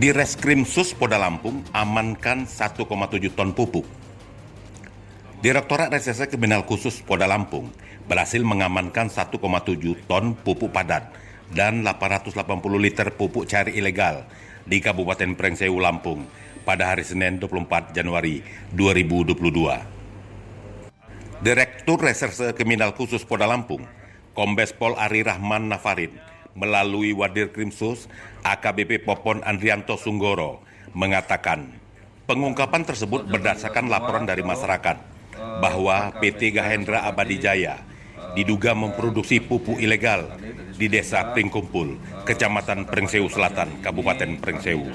Di Reskrim Sus Polda Lampung amankan 1,7 ton pupuk. Direktorat Reserse Kriminal Khusus Polda Lampung berhasil mengamankan 1,7 ton pupuk padat dan 880 liter pupuk cair ilegal di Kabupaten Pringsewu, Lampung pada hari Senin 24 Januari 2022. Direktur Reserse Kriminal Khusus Polda Lampung, Kombes Pol Ari Rahman Nafarin, melalui Wadir Krimsus AKBP Popon Andrianto Sunggoro mengatakan pengungkapan tersebut berdasarkan laporan dari masyarakat bahwa PT Gahendra Abadi Jaya diduga memproduksi pupuk ilegal di Desa Pringkumpul, Kecamatan Pringsewu Selatan, Kabupaten Pringsewu.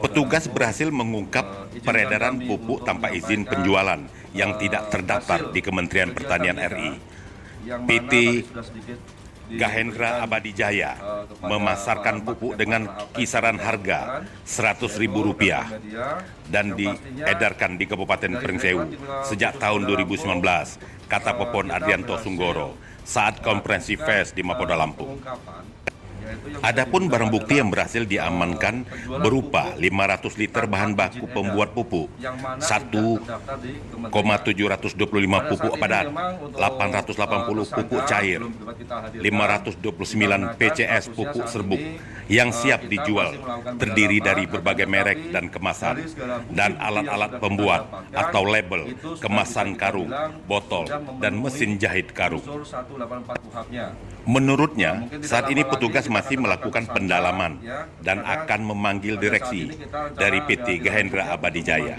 Petugas berhasil mengungkap peredaran pupuk tanpa izin penjualan yang tidak terdaftar di Kementerian Pertanian RI. PT Gahendra Abadi Jaya memasarkan pupuk dengan kisaran harga Rp100.000 dan diedarkan di Kabupaten Pringsewu sejak tahun 2019, kata Popon Andrianto Sunggoro saat konferensi pers di Mapolda Lampung. Adapun barang bukti yang berhasil diamankan berupa 500 liter bahan baku pembuat pupuk, 1,725 pupuk padat, 880 pupuk cair, 529 PCS pupuk serbuk yang siap dijual, terdiri dari berbagai merek dan kemasan, dan alat-alat pembuat atau label, kemasan karung, botol, dan mesin jahit karung. Menurutnya, saat ini petugas masih melakukan pendalaman dan akan memanggil direksi dari PT Gahendra Abadi Jaya.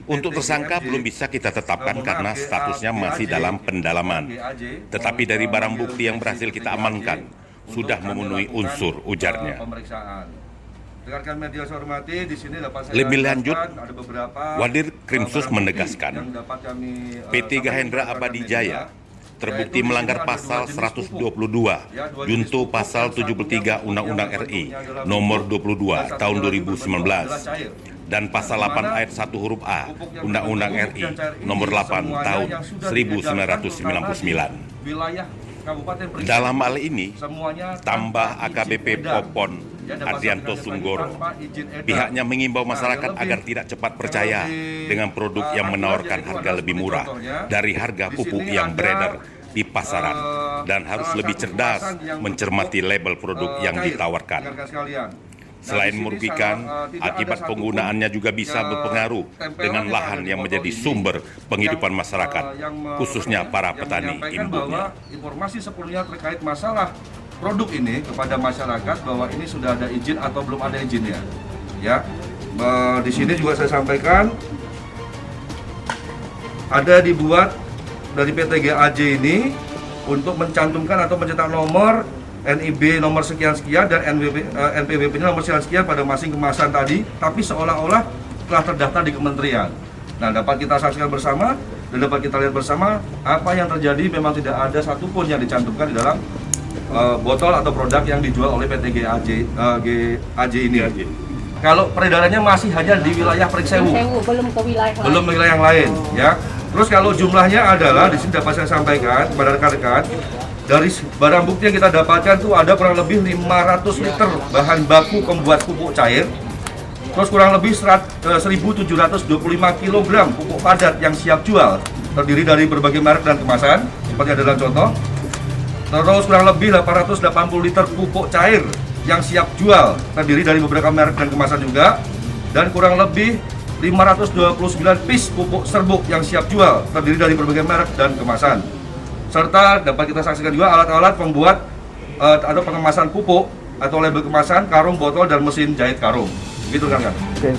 Untuk tersangka belum bisa kita tetapkan karena statusnya masih dalam pendalaman. Tetapi dari barang bukti yang berhasil kita amankan, sudah memenuhi unsur, ujarnya. Lebih lanjut, Wadir Krimsus menegaskan, PT Gahendra Abadi Jaya terbukti melanggar pasal 122 junto pasal 73 Undang-Undang RI nomor 22 tahun 2019 dan pasal 8 ayat 1 huruf A Undang-Undang RI nomor 8 tahun 1999. Dalam hal ini, tambah AKBP Popon Andrianto Sunggoro, pihaknya mengimbau masyarakat agar tidak cepat percaya dengan produk yang menawarkan harga lebih murah dari harga pupuk yang beredar di pasaran dan harus lebih cerdas mencermati label produk yang ditawarkan. Selain merugikan, akibat penggunaannya juga bisa berpengaruh dengan lahan yang menjadi sumber penghidupan masyarakat, khususnya para petani, imbuhnya. Informasi sepenuhnya terkait masalah produk ini kepada masyarakat bahwa ini sudah ada izin atau belum ada izinnya. Ya, di sini juga saya sampaikan ada dibuat dari PT GAJ ini untuk mencantumkan atau mencetak nomor NIB nomor sekian-sekian dan NPWP-nya nomor sekian-sekian pada masing kemasan tadi, tapi seolah-olah telah terdaftar di kementerian. Nah, dapat kita saksikan bersama dan dapat kita lihat bersama apa yang terjadi. Memang tidak ada satupun yang dicantumkan di dalam botol atau produk yang dijual oleh PT GAJ ini. Kalau peredarannya masih hanya di wilayah Pringsewu, belum ke wilayah yang lain, ya. Terus kalau jumlahnya adalah di sini dapat saya sampaikan kepada rekan-rekan, dari barang bukti yang kita dapatkan itu ada kurang lebih 500 liter bahan baku pembuat pupuk cair, terus kurang lebih 1.725 kg pupuk padat yang siap jual, terdiri dari berbagai merek dan kemasan, seperti ada dalam contoh. Terus kurang lebih 880 liter pupuk cair yang siap jual, terdiri dari beberapa merek dan kemasan juga, dan kurang lebih 529 piece pupuk serbuk yang siap jual, terdiri dari berbagai merek dan kemasan. Serta dapat kita saksikan juga alat-alat pembuat atau pengemasan pupuk atau label kemasan, karung, botol, dan mesin jahit karung. Gitu kan? Oke.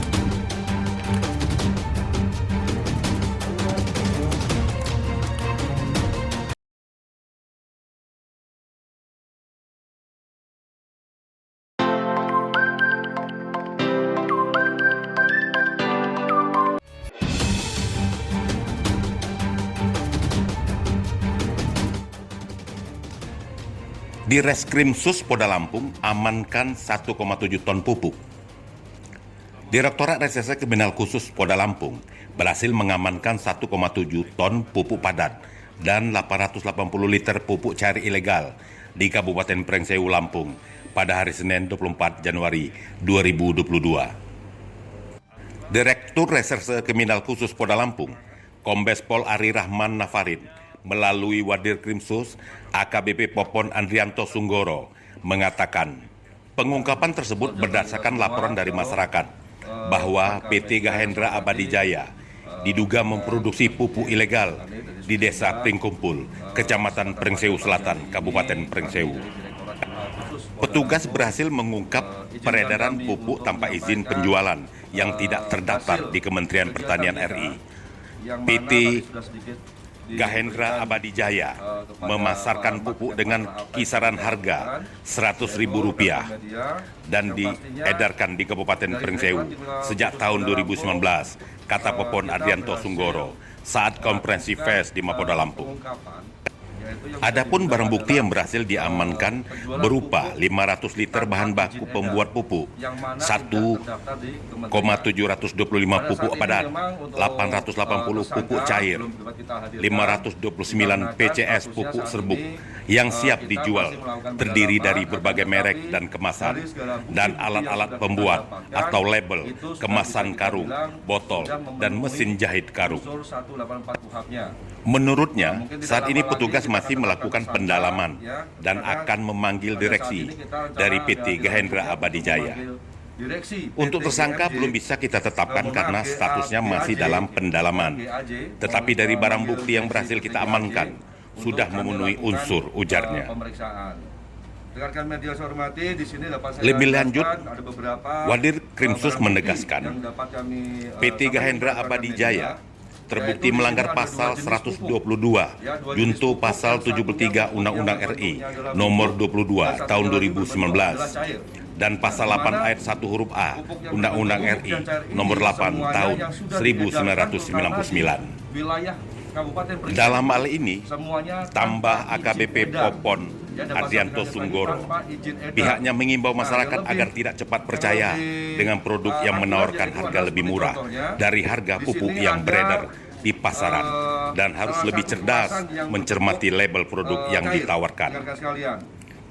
Di Reskrim Sus Polda Lampung amankan 1,7 ton pupuk. Direktorat Reserse Kriminal Khusus Polda Lampung berhasil mengamankan 1,7 ton pupuk padat dan 880 liter pupuk cair ilegal di Kabupaten Pringsewu, Lampung pada hari Senin 24 Januari 2022. Direktur Reserse Kriminal Khusus Polda Lampung, Kombes Pol Ari Rahman Nafarid, melalui Wadir Krimsus AKBP Popon Andrianto Sunggoro, mengatakan pengungkapan tersebut berdasarkan laporan dari masyarakat bahwa PT Gahendra Abadi Jaya diduga memproduksi pupuk ilegal di Desa Pringkumpul, Kecamatan Pringsewu Selatan, Kabupaten Pringsewu. Petugas berhasil mengungkap peredaran pupuk tanpa izin penjualan yang tidak terdaftar di Kementerian Pertanian RI. PT Gahendra Abadi Jaya memasarkan pupuk dengan kisaran harga Rp100.000 dan diedarkan di Kabupaten Pringsewu sejak tahun 2019, kata Popon Andrianto Sunggoro saat konferensi pers di Mapolda Lampung. Adapun barang bukti yang berhasil diamankan berupa 500 liter bahan baku pembuat pupuk, 1,725 pupuk padat, 880 pupuk cair, 529 PCS pupuk serbuk yang siap dijual, terdiri dari berbagai merek dan kemasan, dan alat-alat pembuat atau label, kemasan karung, botol, dan mesin jahit karung. Menurutnya, saat ini petugas masih melakukan pendalaman dan akan memanggil direksi dari PT Gahendra Abadi Jaya. Untuk tersangka belum bisa kita tetapkan karena statusnya masih dalam pendalaman. Tetapi dari barang bukti yang berhasil kita amankan, sudah memenuhi unsur, ujarnya. Lebih lanjut, Wadir Krimsus menegaskan, PT Gahendra Abadi Jaya terbukti melanggar pasal 122 junto pasal 73 Undang-Undang RI nomor 22 tahun 2019 dan pasal 8 ayat 1 huruf A Undang-Undang RI nomor 8 tahun 1999. Dalam hal ini, tambah AKBP Popon Andrianto Sunggoro, pihaknya mengimbau masyarakat agar tidak cepat percaya dengan produk yang menawarkan harga lebih murah dari harga pupuk yang beredar di pasaran dan harus lebih cerdas mencermati label produk yang ditawarkan.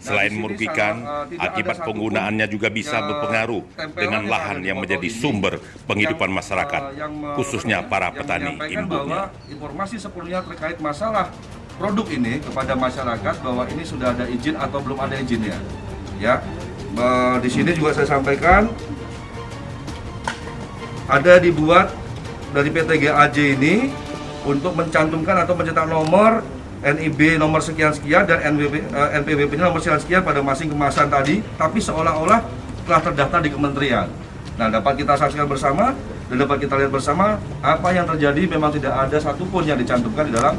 Selain merugikan, akibat penggunaannya juga bisa berpengaruh dengan lahan yang menjadi sumber penghidupan masyarakat, khususnya para petani, imbuhnya. Informasi sepenuhnya terkait masalah produk ini kepada masyarakat bahwa ini sudah ada izin atau belum ada izinnya. Ya, di sini juga saya sampaikan ada dibuat dari PT GAJ ini untuk mencantumkan atau mencetak nomor NIB nomor sekian-sekian dan NPWP-nya nomor sekian-sekian pada masing kemasan tadi, tapi seolah-olah telah terdaftar di kementerian. Nah, dapat kita saksikan bersama dan dapat kita lihat bersama apa yang terjadi. Memang tidak ada satupun yang dicantumkan di dalam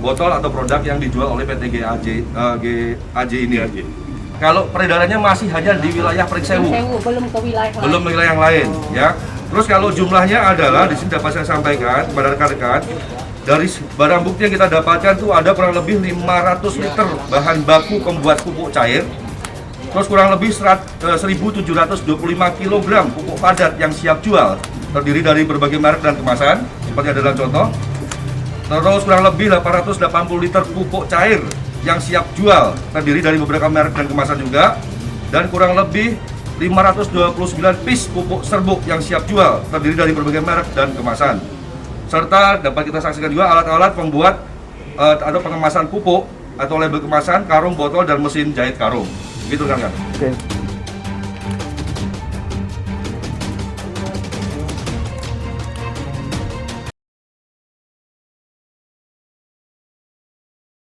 botol atau produk yang dijual oleh PT GAJ ini. Kalau peredarannya masih hanya di wilayah Pringsewu, belum ke wilayah yang lain, ya. Terus kalau jumlahnya adalah di sini dapat saya sampaikan kepada rekan-rekan, dari barang bukti yang kita dapatkan itu ada kurang lebih 500 liter bahan baku pembuat pupuk cair, terus kurang lebih 1.725 kg pupuk padat yang siap jual, terdiri dari berbagai merek dan kemasan, seperti ada dalam contoh. Terus kurang lebih 880 liter pupuk cair yang siap jual, terdiri dari beberapa merek dan kemasan juga, dan kurang lebih 529 piece pupuk serbuk yang siap jual, terdiri dari berbagai merek dan kemasan. Serta dapat kita saksikan juga alat-alat pembuat atau pengemasan pupuk atau label kemasan, karung, botol, dan mesin jahit karung. Begitu kan? Oke.